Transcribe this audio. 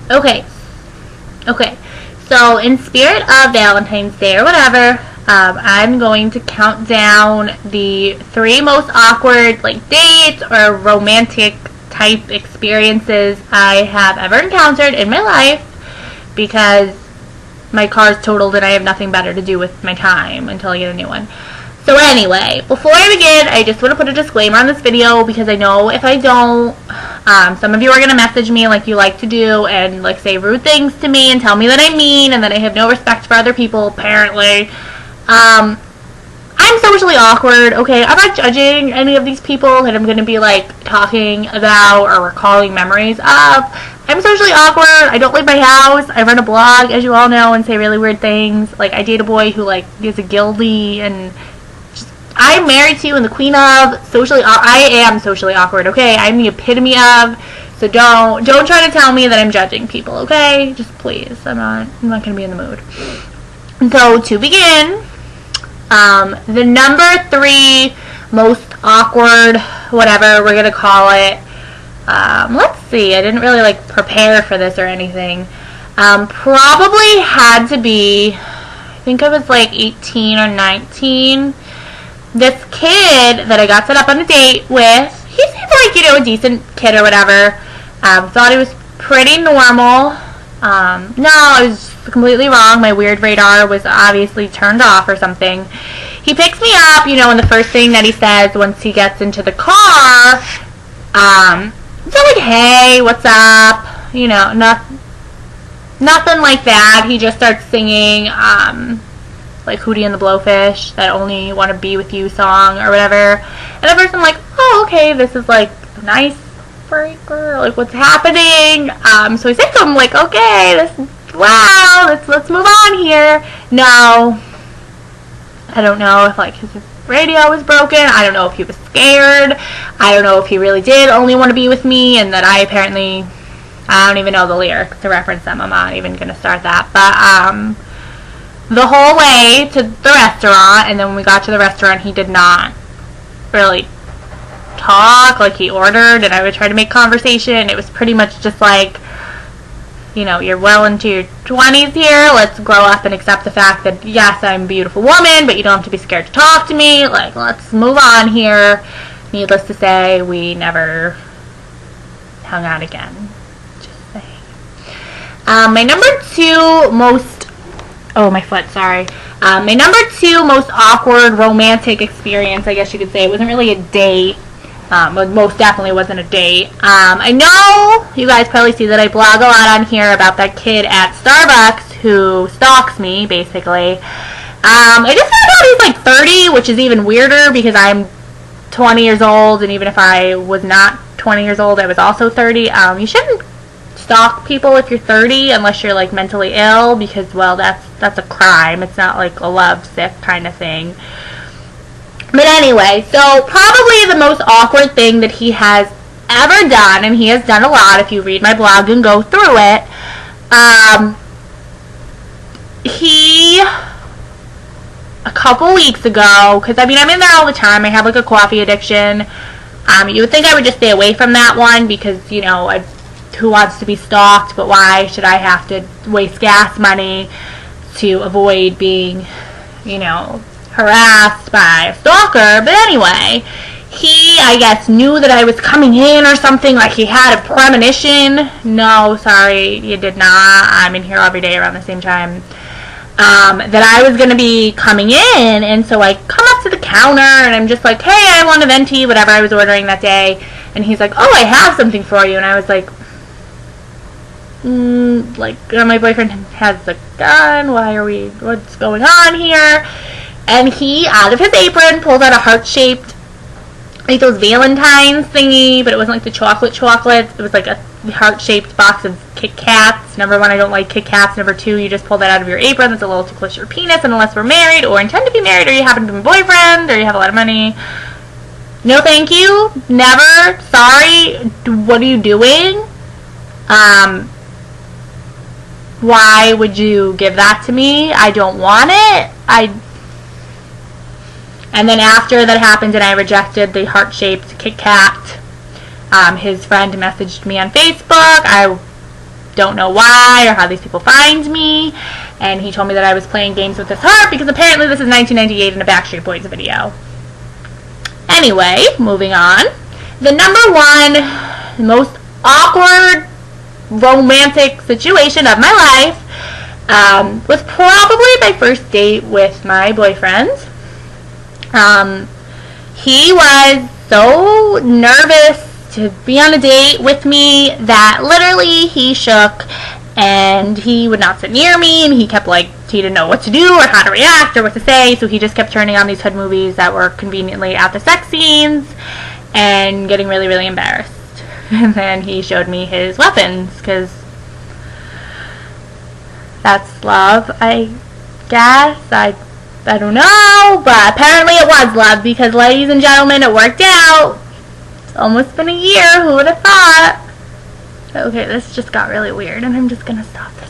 Okay. Okay. So, in spirit of Valentine's Day or whatever, I'm going to count down the 3 most awkward, like, dates or romantic type experiences I have ever encountered in my life, because my car's totaled and I have nothing better to do with my time until I get a new one. So anyway, before I begin, I just want to put a disclaimer on this video, because I know if I don't, some of you are going to message me like you like to do and like say rude things to me and tell me that I'm mean and that I have no respect for other people, apparently. I'm socially awkward, okay? I'm not judging any of these people that I'm going to be like talking about or recalling memories of. I'm socially awkward. I don't leave my house. I run a blog, as you all know, and say really weird things. Like, I date a boy who like is a guildie, and I'm married to and the queen of socially. I am socially awkward, okay? I'm the epitome of. So don't try to tell me that I'm judging people, okay? Just please. I'm not gonna be in the mood. And so to begin, the number 3 most awkward, whatever we're gonna call it. Let's see. I didn't really like prepare for this or anything. Probably had to be. I think I was like 18 or 19. This kid that I got set up on a date with, he seemed like, you know, a decent kid or whatever. Thought he was pretty normal. No, I was completely wrong. My weird radar was obviously turned off or something. He picks me up, you know, and the first thing that he says once he gets into the car, so like, hey, what's up? You know, nothing like that. He just starts singing, like Hootie and the Blowfish, that Only Want to Be With You song or whatever. And at first I'm like, oh, okay, this is like a nice breaker, like what's happening? So I said to him, like, okay, wow, let's move on here. No, I don't know if like his radio was broken. I don't know if he was scared. I don't know if he really did only want to be with me, and that I don't even know the lyrics to reference them. I'm not even going to start that. But, the whole way to the restaurant, and then when we got to the restaurant, he did not really talk. Like, he ordered, and I would try to make conversation. It was pretty much just like, you know, you're well into your 20s here. Let's grow up and accept the fact that, yes, I'm a beautiful woman, but you don't have to be scared to talk to me. Like, let's move on here. Needless to say, we never hung out again. Just saying. My number 2 most... Oh, my foot, sorry. My number 2 most awkward romantic experience, I guess you could say. It wasn't really a date. But most definitely wasn't a date. I know you guys probably see that I blog a lot on here about that kid at Starbucks who stalks me, basically. I just found out he's like 30, which is even weirder because I'm 20 years old, and even if I was not 20 years old, I was also 30. You shouldn't stalk people if you're 30 unless you're like mentally ill, because, well, that's a crime. It's not like a lovesick kind of thing. But anyway, so probably the most awkward thing that he has ever done, and he has done a lot if you read my blog and go through it, he, a couple weeks ago, because I mean I'm in there all the time, I have like a coffee addiction, you would think I would just stay away from that one because, you know, who wants to be stalked, but why should I have to waste gas money to avoid being, you know, harassed by a stalker? But anyway, he, I guess, knew that I was coming in or something, like he had a premonition. No, sorry, you did not. I'm in here every day around the same time. That I was going to be coming in, and so I come up to the counter, and I'm just like, hey, I want a venti, whatever I was ordering that day, and he's like, oh, I have something for you, and I was like, my boyfriend has a gun, what's going on here? And he, out of his apron, pulled out a heart-shaped, like those Valentine's thingy, but it wasn't like the chocolates. It was like a heart-shaped box of Kit Kats. Number 1, I don't like Kit Kats. Number 2, you just pull that out of your apron. That's a little too close to your penis, and unless we're married, or intend to be married, or you happen to be my boyfriend, or you have a lot of money. No thank you. Never. Sorry. What are you doing? Why would you give that to me? I don't want it. And then after that happened and I rejected the heart-shaped Kit Kat, his friend messaged me on Facebook. I don't know why or how these people find me. And he told me that I was playing games with his heart because apparently this is 1998 in a Backstreet Boys video. Anyway, moving on. The number one most awkward romantic situation of my life was probably my first date with my boyfriend. He was so nervous to be on a date with me that literally he shook and he would not sit near me, and he kept he didn't know what to do or how to react or what to say, so he just kept turning on these hood movies that were conveniently at the sex scenes and getting really, really embarrassed. And then he showed me his weapons, because that's love, I guess. I don't know, but apparently it was love, because ladies and gentlemen, it worked out. It's almost been a year, who would have thought? Okay, this just got really weird, and I'm just gonna stop this.